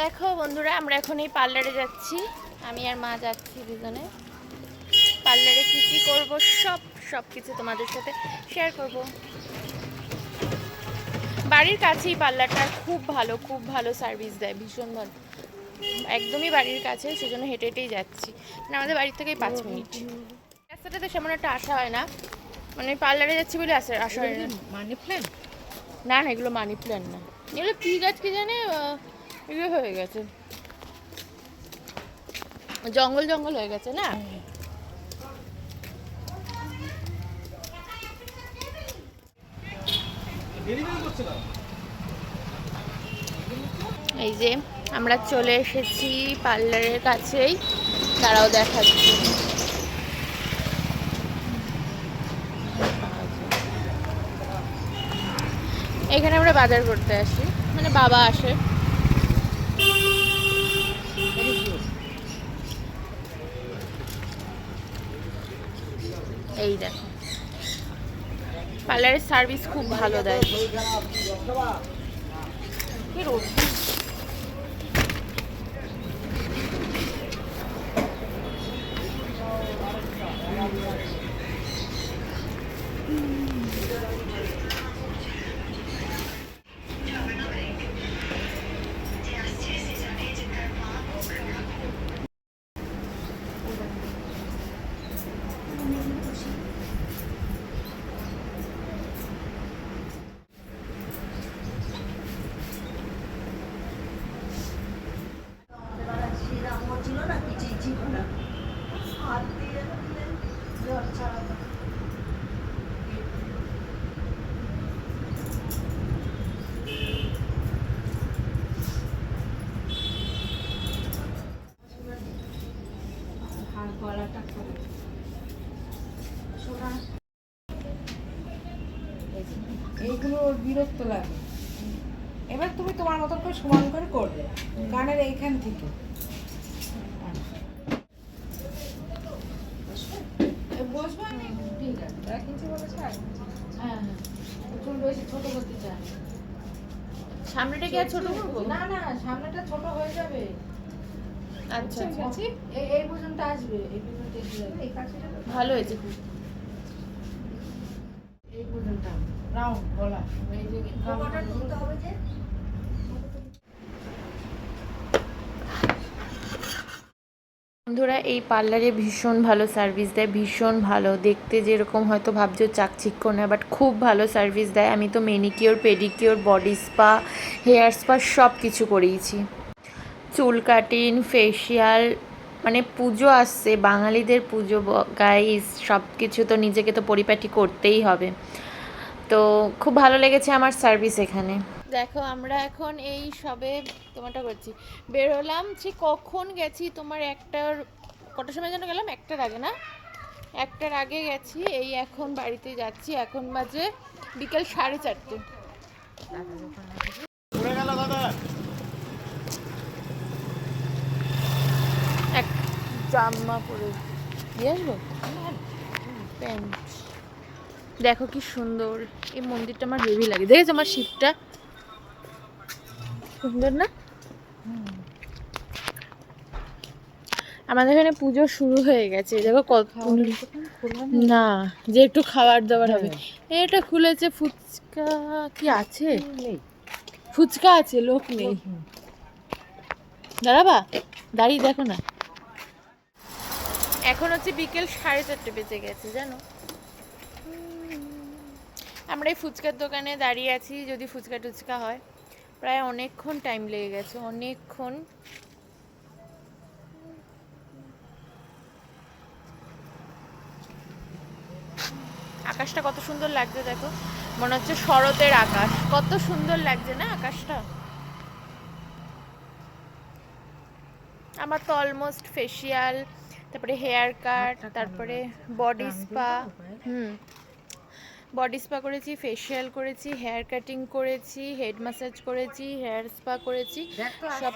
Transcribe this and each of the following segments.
দেখো বন্ধুরা, আমরা এখন এই পার্লারে যাচ্ছি। আমি আর মা যাচ্ছি দুজনে। পার্লারে কি কি করব সব কিছু তোমাদের সাথে শেয়ার করব। বাড়ির কাছেই পার্লারটা, খুব ভালো সার্ভিস দেয়, ভীষণ ভালো, একদমই বাড়ির কাছে, সেজন্য হেঁটে হেঁটেই যাচ্ছি। মানে আমাদের বাড়ির থেকেই 5 মিনিট। রাস্তাটাতে সেমন একটা আসা হয় না, মানে পার্লারে যাচ্ছি বলে আসা হয় না। মানি প্ল্যান্ট না না, এগুলো মানি প্ল্যান্ট না, এগুলো কী গাছ কি জানে, এগুলো হয়ে গেছে, জঙ্গল জঙ্গল হয়ে গেছে না। এই যে আমরা চলে এসেছি পার্লারের কাছেই, তারাও দেখাচ্ছি। এখানে আমরা বাজার করতে আসি, মানে বাবা আসে। এই দেখো, পার্লারের সার্ভিস খুব ভালো দেয়। কি রোদ! এইগুলো বিরক্ত লাগে। এবার তুমি তোমার মতন করে সমান করে করবে কানের এইখান থেকে। বসবো আমি, ঠিক আছে, 1 ইঞ্চি বলেছে। হ্যাঁ হ্যাঁ, চুল বেশি ছোট করতে চাই। সামনেটা কি আর ছোট করবো? না না, সামনেটা ছোট হয়ে যাবে। আচ্ছা আচ্ছা, এই পর্যন্ত আসবে, এই পর্যন্ত এসে যাবে। এই কাছেটা ভালো হয়েছে খুব। এই পর্যন্ত রাউন্ড গলা, এই যে গলাটা তুলতে হবে যে। বন্ধুরা, এই পার্লারে ভীষণ ভালো সার্ভিস দেয়, ভীষণ ভালো। দেখতে যেরকম হয়তো ভাবছো চাকচিক্য না, বাট খুব ভালো সার্ভিস দেয়। আমি তো manicure, pedicure, body spa, hair spa সব কিছু করিয়েছি। চুল কাটিং, ফেসিয়াল, মানে পুজো আসছে, বাঙালিদের পুজো গাইস, সব কিছু তো নিজেকে তো পরিপাটি করতেই হবে। তো খুব ভালো লেগেছে আমার সার্ভিস এখানে। দেখো, আমরা এখন এই সবে তোমারটা করছি, বের হলাম। সে কখন গেছি, তোমার কটার সময় যেন গেলাম, 1টার আগে না, 1টার আগে গেছি। এই এখন বাড়িতে যাচ্ছি, এখন বাজে বিকেল 4:30। এক জামা পরে দিয়ে আসবো, প্যান্ট। দেখো কি সুন্দর এই মন্দিরটা, আমার হেভি লাগে। দেখেছো আমার শিবটা সুন্দর না? আমাদের এখানে পুজো শুরু হয়ে গেছে, দেখো কত না, যে একটু খাবার দাবার হবে। এটা খুলেছে, ফুচকা কি আছে? ফুচকা আছে, লোক নেই। দাঁড়াবা, দাঁড়িয়ে দেখো না। এখন হচ্ছে বিকেল 4:30 বেজে গেছে, জানো। আমরা এই ফুচকার দোকানে দাঁড়িয়ে আছি, যদি ফুচকা টুচকা হয়। প্রায় অনেকক্ষণ টাইম লেগে গেছে, অনেকক্ষণ। আকাশটা কত সুন্দর লাগছে দেখো, মনে হচ্ছে শরতের আকাশ, কত সুন্দর লাগছে না আকাশটা। আমার তো অলমোস্ট ফেসিয়াল, তারপরে হেয়ার কাট, তারপরে বডি স্পা, বডি স্পা করেছি, ফেসিয়াল করেছি, হেয়ার কাটিং করেছি, হেড ম্যাসাজ করেছি, হেয়ার স্পা করেছি, সব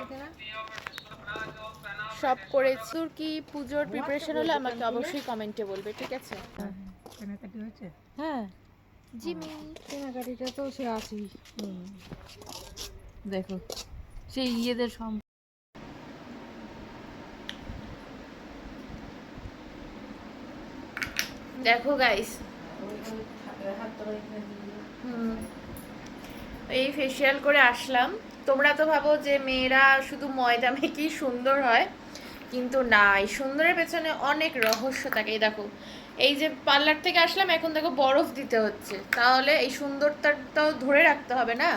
সব করেছি। তোর কি পুজোর প্রিপারেশন হলে আমাকে অবশ্যই কমেন্টে বলবে, ঠিক আছে? কেনাকাটি হয়েছে? হ্যাঁ, জিমি কেনাকাটিটা তো সে আছেই। দেখো সেই ইয়েদের দেখো গাইস, হাত ধরে এখানে দিয়ে দিও। এই ফেসিয়াল করে আসলাম। তোমরা তো ভাবো যে মেয়েরা শুধু ময়দা মেখেই সুন্দর হয়, কিন্তু না, এই সুন্দরের পেছনে অনেক রহস্য থাকে। এই দেখো, এই যে পার্লার থেকে আসলাম, এখন দেখো বরফ দিতে হচ্ছে, তাহলে এই সুন্দরতাটাও ধরে রাখতে হবে না,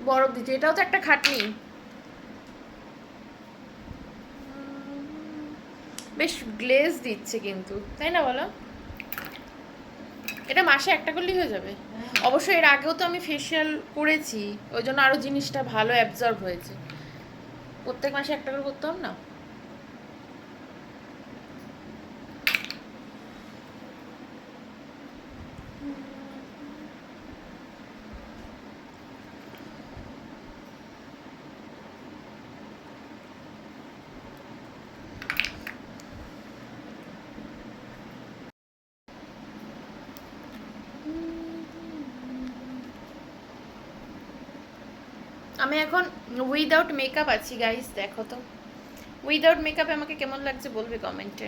বরফ দিতে, এটাও তো একটা খাটনি। বেশ গ্লেজ দিচ্ছে কিন্তু, তাই না বলো? এটা মাসে একটা করলেই হয়ে যাবে। অবশ্য এর আগেও তো আমি ফেসিয়াল করেছি, ওই জন্য আরো জিনিসটা ভালো অ্যাবজর্ব হয়েছে। প্রত্যেক মাসে একটা করে করতাম না। আমি এখন উইদাউট মেকআপ আছি গাইস, দেখো তো উইদাউট মেকআপে আমাকে কেমন লাগছে বলবে কমেন্টে।